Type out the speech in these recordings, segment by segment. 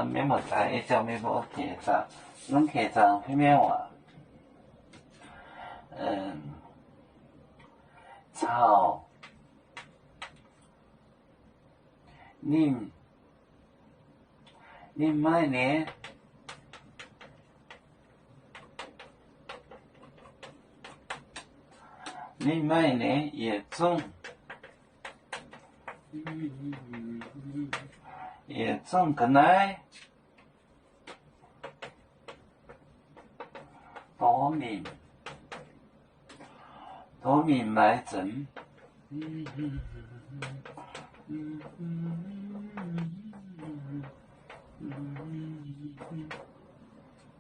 免无知，伊就免无客栈，阮客栈迄面话，草，恁莫呢？恁莫呢？野种。也种个来，多面埋整，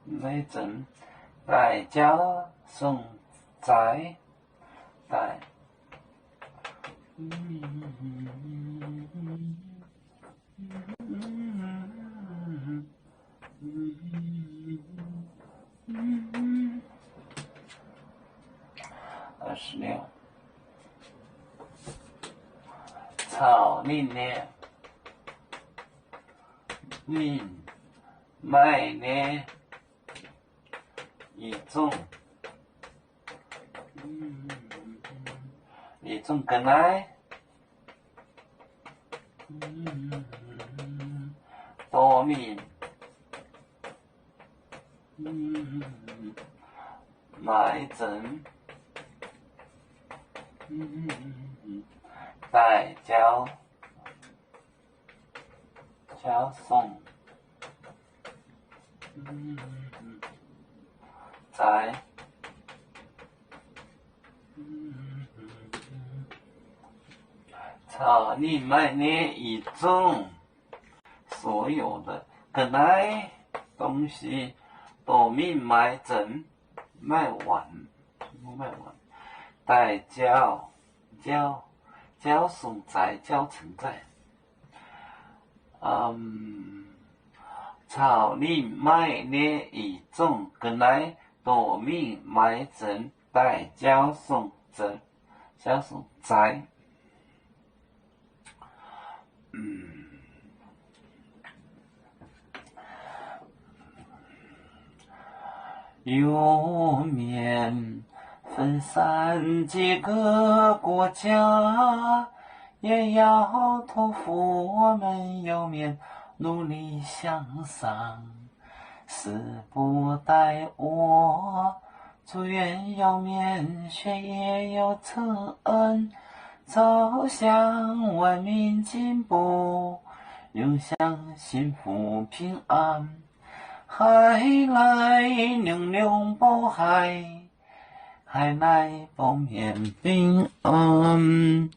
埋整，大家送在大。26，草恁呢？恁卖呢？一种个来，多面，买整。带交送，在，草你买那一种所有的本来东西都面买整卖完，带交送在交存在，草你买那一种本来都面买整带交送在，有面分散几个国家，也要托付我们有面努力向上。死不待我，祝愿有面学业有成恩，走向文明进步，永享幸福平安。海来娘娘保海，海来保面平安。